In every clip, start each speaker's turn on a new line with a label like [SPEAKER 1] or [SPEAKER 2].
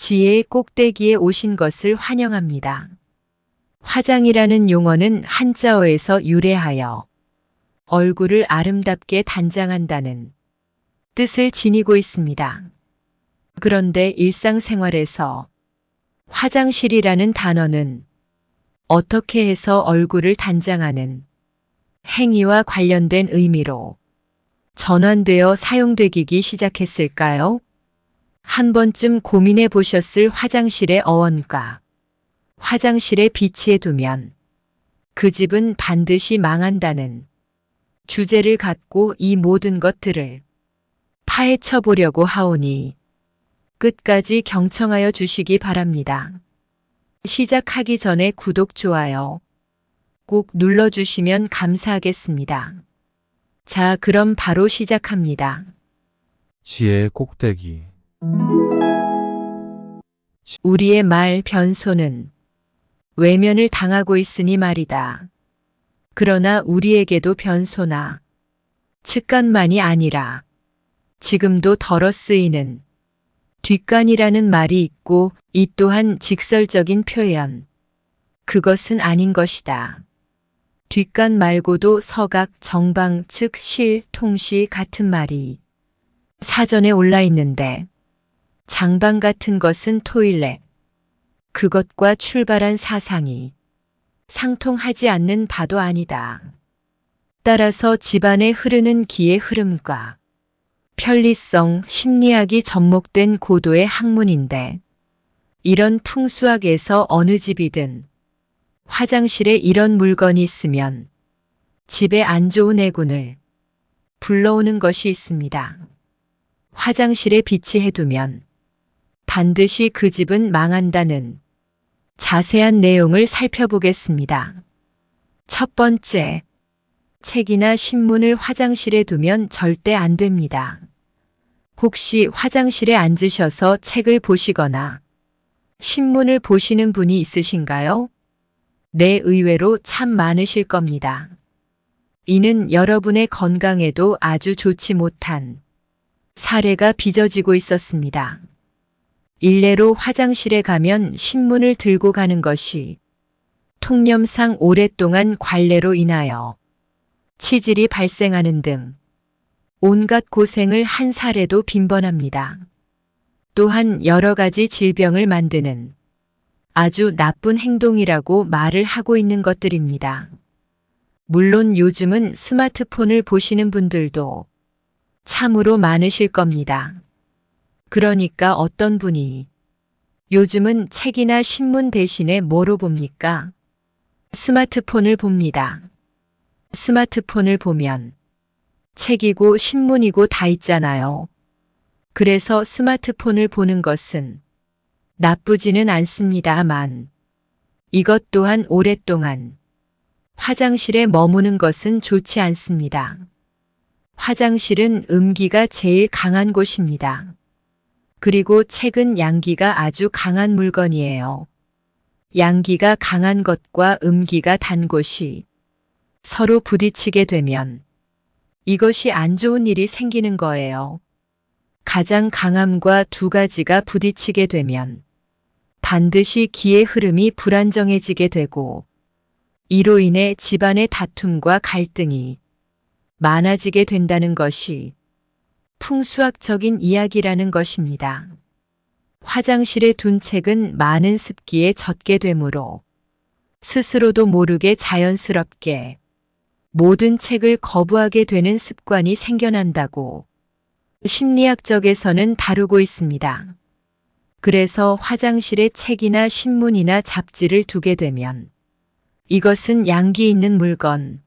[SPEAKER 1] 지혜의 꼭대기에 오신 것을 환영합니다. 화장이라는 용어는 한자어에서 유래하여 얼굴을 아름답게 단장한다는 뜻을 지니고 있습니다. 그런데 일상생활에서 화장실이라는 단어는 어떻게 해서 얼굴을 단장하는 행위와 관련된 의미로 전환되어 사용되기 시작했을까요? 한 번쯤 고민해 보셨을 화장실의 어원과 화장실에 비치해 두면 그 집은 반드시 망한다는 주제를 갖고 이 모든 것들을 파헤쳐 보려고 하오니 끝까지 경청하여 주시기 바랍니다. 시작하기 전에 구독, 좋아요 꼭 눌러주시면 감사하겠습니다. 자, 그럼 바로 시작합니다.
[SPEAKER 2] 지혜의 꼭대기.
[SPEAKER 1] 우리의 말 변소는 외면을 당하고 있으니 말이다. 그러나 우리에게도 변소나 측간만이 아니라 지금도 덜어 쓰이는 뒷간이라는 말이 있고 이 또한 직설적인 표현. 그것은 아닌 것이다. 뒷간 말고도 서각, 정방, 즉, 실, 통시 같은 말이 사전에 올라 있는데 장방 같은 것은 토일렛. 그것과 출발한 사상이 상통하지 않는 바도 아니다. 따라서 집안에 흐르는 기의 흐름과 편리성, 심리학이 접목된 고도의 학문인데 이런 풍수학에서 어느 집이든 화장실에 이런 물건이 있으면 집에 안 좋은 애군을 불러오는 것이 있습니다. 화장실에 비치해두면 반드시 그 집은 망한다는 자세한 내용을 살펴보겠습니다. 첫 번째, 책이나 신문을 화장실에 두면 절대 안 됩니다. 혹시 화장실에 앉으셔서 책을 보시거나 신문을 보시는 분이 있으신가요? 네, 의외로 참 많으실 겁니다. 이는 여러분의 건강에도 아주 좋지 못한 사례가 빚어지고 있었습니다. 일례로 화장실에 가면 신문을 들고 가는 것이 통념상 오랫동안 관례로 인하여 치질이 발생하는 등 온갖 고생을 한 사례도 빈번합니다. 또한 여러 가지 질병을 만드는 아주 나쁜 행동이라고 말을 하고 있는 것들입니다. 물론 요즘은 스마트폰을 보시는 분들도 참으로 많으실 겁니다. 그러니까 어떤 분이 요즘은 책이나 신문 대신에 뭐로 봅니까? 스마트폰을 봅니다. 스마트폰을 보면 책이고 신문이고 다 있잖아요. 그래서 스마트폰을 보는 것은 나쁘지는 않습니다만 이것 또한 오랫동안 화장실에 머무는 것은 좋지 않습니다. 화장실은 음기가 제일 강한 곳입니다. 그리고 책은 양기가 아주 강한 물건이에요. 양기가 강한 것과 음기가 단 곳이 서로 부딪히게 되면 이것이 안 좋은 일이 생기는 거예요. 가장 강함과 두 가지가 부딪히게 되면 반드시 기의 흐름이 불안정해지게 되고 이로 인해 집안의 다툼과 갈등이 많아지게 된다는 것이 풍수학적인 이야기라는 것입니다. 화장실에 둔 책은 많은 습기에 젖게 되므로 스스로도 모르게 자연스럽게 모든 책을 거부하게 되는 습관이 생겨난다고 심리학적에서는 다루고 있습니다. 그래서 화장실에 책이나 신문이나 잡지를 두게 되면 이것은 양기 있는 물건,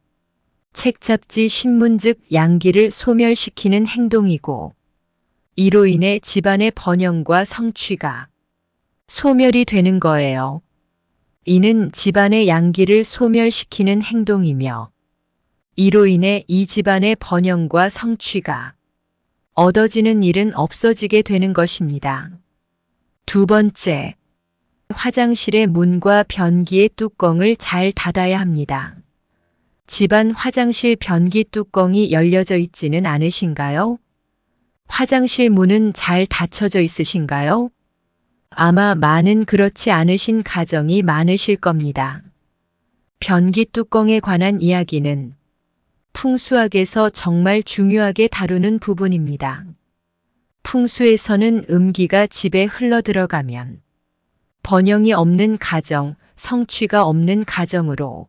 [SPEAKER 1] 책, 잡지, 신문 즉 양기를 소멸시키는 행동이고 이로 인해 집안의 번영과 성취가 소멸이 되는 거예요. 이는 집안의 양기를 소멸시키는 행동이며 이로 인해 이 집안의 번영과 성취가 얻어지는 일은 없어지게 되는 것입니다. 두 번째, 화장실의 문과 변기의 뚜껑을 잘 닫아야 합니다. 집안 화장실 변기 뚜껑이 열려져 있지는 않으신가요? 화장실 문은 잘 닫혀져 있으신가요? 아마 많은 그렇지 않으신 가정이 많으실 겁니다. 변기 뚜껑에 관한 이야기는 풍수학에서 정말 중요하게 다루는 부분입니다. 풍수에서는 음기가 집에 흘러들어가면 번영이 없는 가정, 성취가 없는 가정으로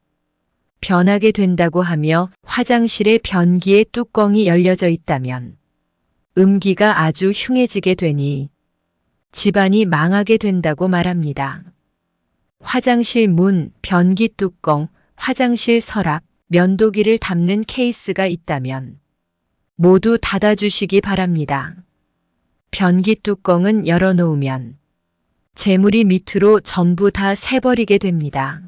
[SPEAKER 1] 변하게 된다고 하며 화장실의 변기의 뚜껑이 열려져 있다면 음기가 아주 흉해지게 되니 집안이 망하게 된다고 말합니다. 화장실 문, 변기 뚜껑, 화장실 서랍, 면도기를 담는 케이스가 있다면 모두 닫아주시기 바랍니다. 변기 뚜껑은 열어놓으면 재물이 밑으로 전부 다 새버리게 됩니다.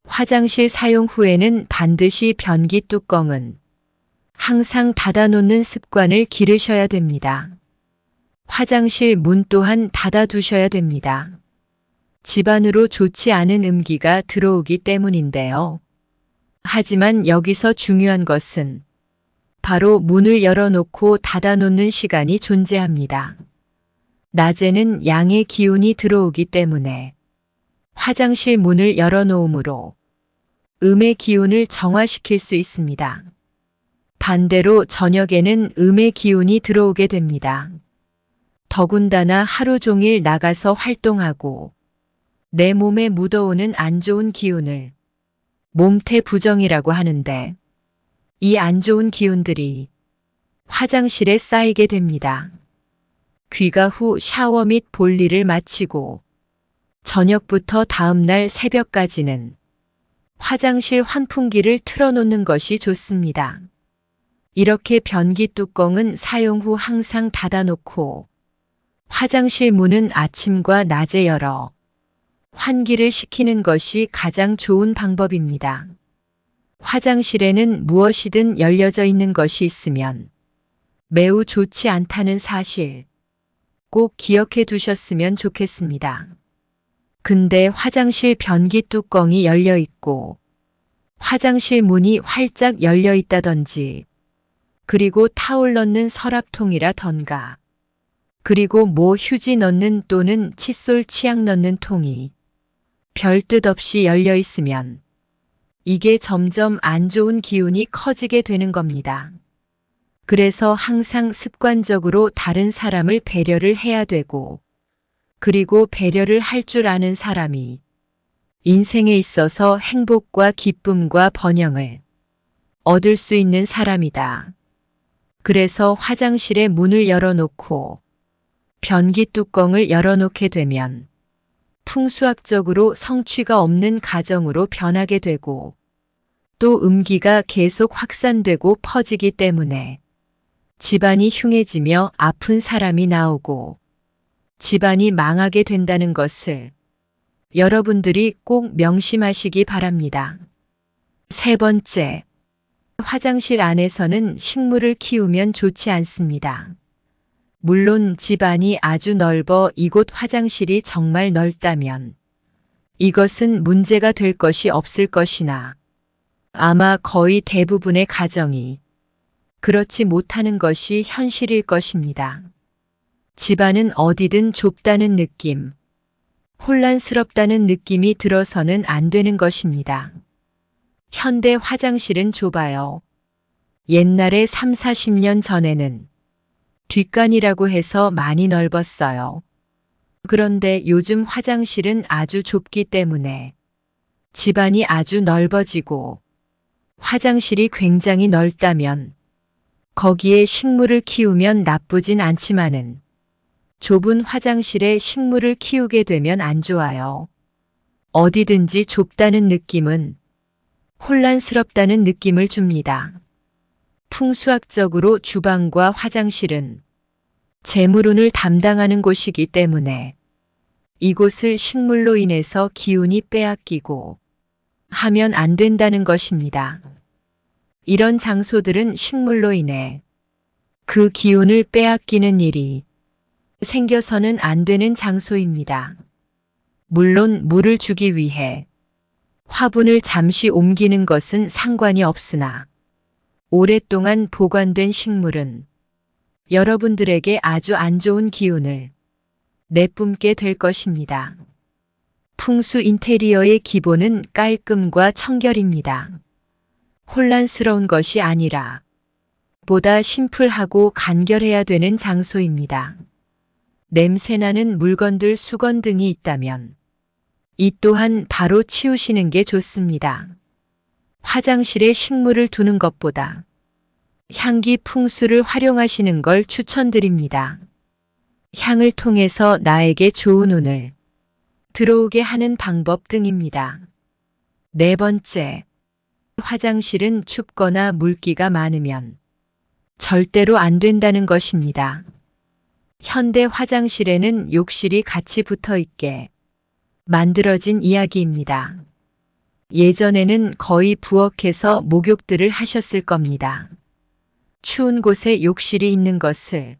[SPEAKER 1] 화장실 사용 후에는 반드시 변기 뚜껑은 항상 닫아놓는 습관을 기르셔야 됩니다. 화장실 문 또한 닫아두셔야 됩니다. 집안으로 좋지 않은 음기가 들어오기 때문인데요. 하지만 여기서 중요한 것은 바로 문을 열어놓고 닫아놓는 시간이 존재합니다. 낮에는 양의 기운이 들어오기 때문에 화장실 문을 열어놓음으로 음의 기운을 정화시킬 수 있습니다. 반대로 저녁에는 음의 기운이 들어오게 됩니다. 더군다나 하루 종일 나가서 활동하고 내 몸에 묻어오는 안 좋은 기운을 몸태 부정이라고 하는데 이 안 좋은 기운들이 화장실에 쌓이게 됩니다. 귀가 후 샤워 및 볼일을 마치고 저녁부터 다음날 새벽까지는 화장실 환풍기를 틀어놓는 것이 좋습니다. 이렇게 변기 뚜껑은 사용 후 항상 닫아놓고 화장실 문은 아침과 낮에 열어 환기를 시키는 것이 가장 좋은 방법입니다. 화장실에는 무엇이든 열려져 있는 것이 있으면 매우 좋지 않다는 사실 꼭 기억해 두셨으면 좋겠습니다. 근데 화장실 변기 뚜껑이 열려 있고 화장실 문이 활짝 열려 있다든지 그리고 타올 넣는 서랍통이라던가 그리고 뭐 휴지 넣는 또는 칫솔 치약 넣는 통이 별 뜻 없이 열려 있으면 이게 점점 안 좋은 기운이 커지게 되는 겁니다. 그래서 항상 습관적으로 다른 사람을 배려를 해야 되고 그리고 배려를 할 줄 아는 사람이 인생에 있어서 행복과 기쁨과 번영을 얻을 수 있는 사람이다. 그래서 화장실의 문을 열어놓고 변기 뚜껑을 열어놓게 되면 풍수학적으로 성취가 없는 가정으로 변하게 되고 또 음기가 계속 확산되고 퍼지기 때문에 집안이 흉해지며 아픈 사람이 나오고 집안이 망하게 된다는 것을 여러분들이 꼭 명심하시기 바랍니다. 세 번째, 화장실 안에서는 식물을 키우면 좋지 않습니다. 물론 집안이 아주 넓어 이곳 화장실이 정말 넓다면 이것은 문제가 될 것이 없을 것이나 아마 거의 대부분의 가정이 그렇지 못하는 것이 현실일 것입니다. 집안은 어디든 좁다는 느낌, 혼란스럽다는 느낌이 들어서는 안 되는 것입니다. 현대 화장실은 좁아요. 옛날에 3, 40년 전에는 뒷간이라고 해서 많이 넓었어요. 그런데 요즘 화장실은 아주 좁기 때문에 집안이 아주 넓어지고 화장실이 굉장히 넓다면 거기에 식물을 키우면 나쁘진 않지만은 좁은 화장실에 식물을 키우게 되면 안 좋아요. 어디든지 좁다는 느낌은 혼란스럽다는 느낌을 줍니다. 풍수학적으로 주방과 화장실은 재물운을 담당하는 곳이기 때문에 이곳을 식물로 인해서 기운이 빼앗기고 하면 안 된다는 것입니다. 이런 장소들은 식물로 인해 그 기운을 빼앗기는 일이 생겨서는 안 되는 장소입니다. 물론 물을 주기 위해 화분을 잠시 옮기는 것은 상관이 없으나 오랫동안 보관된 식물은 여러분들에게 아주 안 좋은 기운을 내뿜게 될 것입니다. 풍수 인테리어의 기본은 깔끔과 청결입니다. 혼란스러운 것이 아니라 보다 심플하고 간결해야 되는 장소입니다. 냄새나는 물건들 수건 등이 있다면 이 또한 바로 치우시는 게 좋습니다. 화장실에 식물을 두는 것보다 향기 풍수를 활용하시는 걸 추천드립니다. 향을 통해서 나에게 좋은 운을 들어오게 하는 방법 등입니다. 네 번째, 화장실은 춥거나 물기가 많으면 절대로 안 된다는 것입니다. 현대 화장실에는 욕실이 같이 붙어 있게 만들어진 이야기입니다. 예전에는 거의 부엌에서 목욕들을 하셨을 겁니다. 추운 곳에 욕실이 있는 것을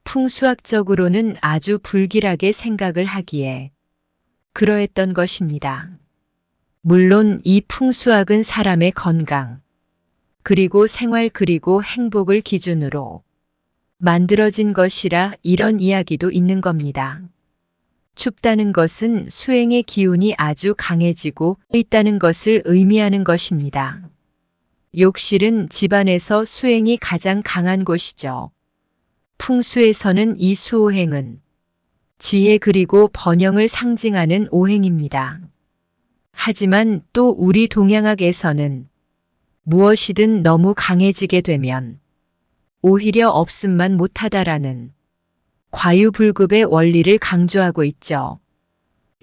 [SPEAKER 1] 풍수학적으로는 아주 불길하게 생각을 하기에 그러했던 것입니다. 물론 이 풍수학은 사람의 건강, 그리고 생활 그리고 행복을 기준으로 만들어진 것이라 이런 이야기도 있는 겁니다. 춥다는 것은 수행의 기운이 아주 강해지고 있다는 것을 의미하는 것입니다. 욕실은 집안에서 수행이 가장 강한 곳이죠. 풍수에서는 이 수오행은 지혜 그리고 번영을 상징하는 오행입니다. 하지만 또 우리 동양학에서는 무엇이든 너무 강해지게 되면 오히려 없음만 못하다라는 과유불급의 원리를 강조하고 있죠.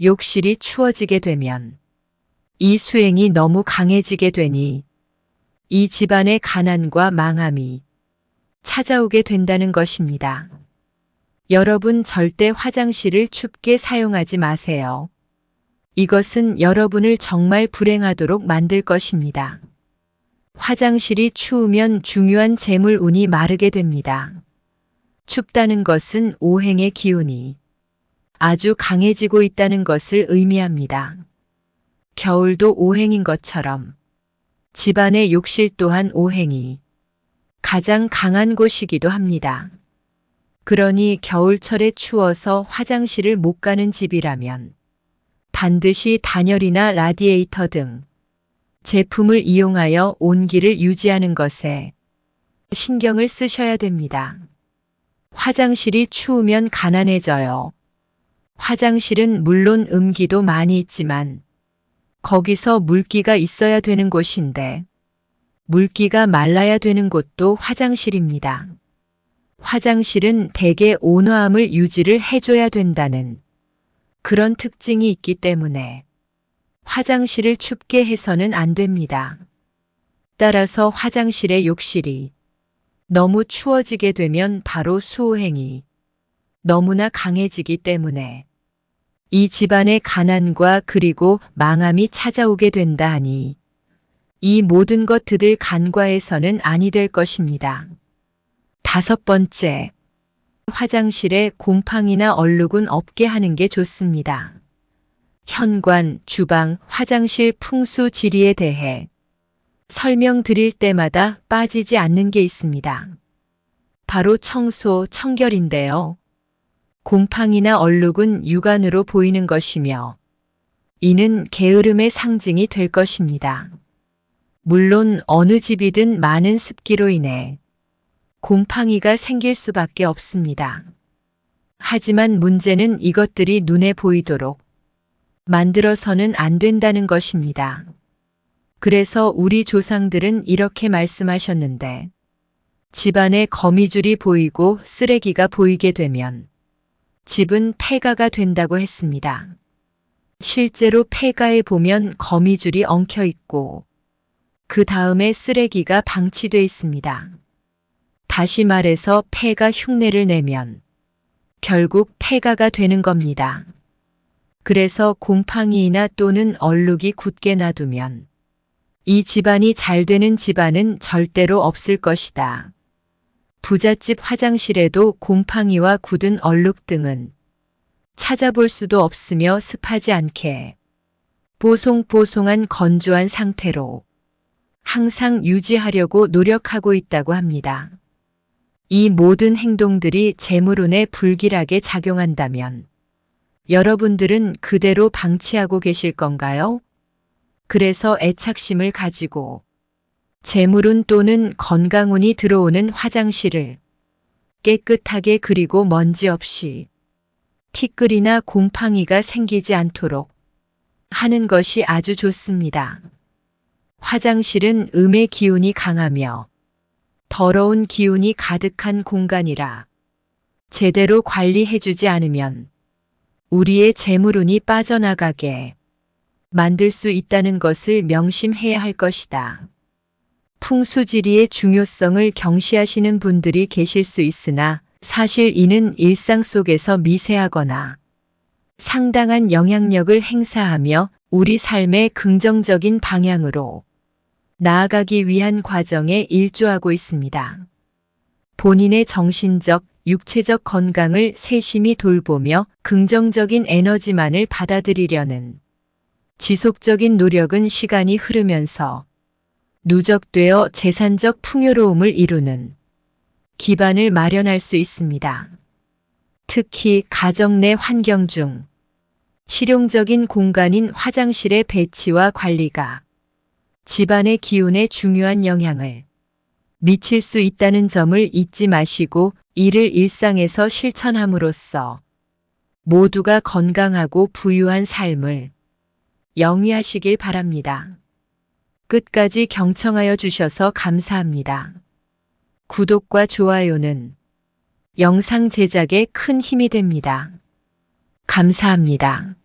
[SPEAKER 1] 욕실이 추워지게 되면 이 수행이 너무 강해지게 되니 이 집안의 가난과 망함이 찾아오게 된다는 것입니다. 여러분 절대 화장실을 춥게 사용하지 마세요. 이것은 여러분을 정말 불행하도록 만들 것입니다. 화장실이 추우면 중요한 재물 운이 마르게 됩니다. 춥다는 것은 오행의 기운이 아주 강해지고 있다는 것을 의미합니다. 겨울도 오행인 것처럼 집안의 욕실 또한 오행이 가장 강한 곳이기도 합니다. 그러니 겨울철에 추워서 화장실을 못 가는 집이라면 반드시 단열이나 라디에이터 등 제품을 이용하여 온기를 유지하는 것에 신경을 쓰셔야 됩니다. 화장실이 추우면 가난해져요. 화장실은 물론 음기도 많이 있지만 거기서 물기가 있어야 되는 곳인데 물기가 말라야 되는 곳도 화장실입니다. 화장실은 대개 온화함을 유지를 해줘야 된다는 그런 특징이 있기 때문에 화장실을 춥게 해서는 안 됩니다. 따라서 화장실의 욕실이 너무 추워지게 되면 바로 수오행이 너무나 강해지기 때문에 이 집안의 가난과 그리고 망함이 찾아오게 된다 하니 이 모든 것들을 간과해서는 아니 될 것입니다. 다섯 번째, 화장실에 곰팡이나 얼룩은 없게 하는 게 좋습니다. 현관, 주방, 화장실 풍수 지리에 대해 설명드릴 때마다 빠지지 않는 게 있습니다. 바로 청소, 청결인데요. 곰팡이나 얼룩은 육안으로 보이는 것이며 이는 게으름의 상징이 될 것입니다. 물론 어느 집이든 많은 습기로 인해 곰팡이가 생길 수밖에 없습니다. 하지만 문제는 이것들이 눈에 보이도록 만들어서는 안 된다는 것입니다. 그래서 우리 조상들은 이렇게 말씀하셨는데 집안에 거미줄이 보이고 쓰레기가 보이게 되면 집은 폐가가 된다고 했습니다. 실제로 폐가에 보면 거미줄이 엉켜 있고 그 다음에 쓰레기가 방치돼 있습니다. 다시 말해서 폐가 흉내를 내면 결국 폐가가 되는 겁니다. 그래서 곰팡이나 또는 얼룩이 굳게 놔두면 이 집안이 잘 되는 집안은 절대로 없을 것이다. 부잣집 화장실에도 곰팡이와 굳은 얼룩 등은 찾아볼 수도 없으며 습하지 않게 보송보송한 건조한 상태로 항상 유지하려고 노력하고 있다고 합니다. 이 모든 행동들이 재물운에 불길하게 작용한다면 여러분들은 그대로 방치하고 계실 건가요? 그래서 애착심을 가지고 재물운 또는 건강운이 들어오는 화장실을 깨끗하게 그리고 먼지 없이 티끌이나 곰팡이가 생기지 않도록 하는 것이 아주 좋습니다. 화장실은 음의 기운이 강하며 더러운 기운이 가득한 공간이라 제대로 관리해주지 않으면 우리의 재물운이 빠져나가게 만들 수 있다는 것을 명심해야 할 것이다. 풍수지리의 중요성을 경시하시는 분들이 계실 수 있으나 사실 이는 일상 속에서 미세하거나 상당한 영향력을 행사하며 우리 삶의 긍정적인 방향으로 나아가기 위한 과정에 일조하고 있습니다. 본인의 정신적, 육체적 건강을 세심히 돌보며 긍정적인 에너지만을 받아들이려는 지속적인 노력은 시간이 흐르면서 누적되어 재산적 풍요로움을 이루는 기반을 마련할 수 있습니다. 특히 가정 내 환경 중 실용적인 공간인 화장실의 배치와 관리가 집안의 기운에 중요한 영향을 미칠 수 있다는 점을 잊지 마시고 이를 일상에서 실천함으로써 모두가 건강하고 부유한 삶을 영위하시길 바랍니다. 끝까지 경청하여 주셔서 감사합니다. 구독과 좋아요는 영상 제작에 큰 힘이 됩니다. 감사합니다.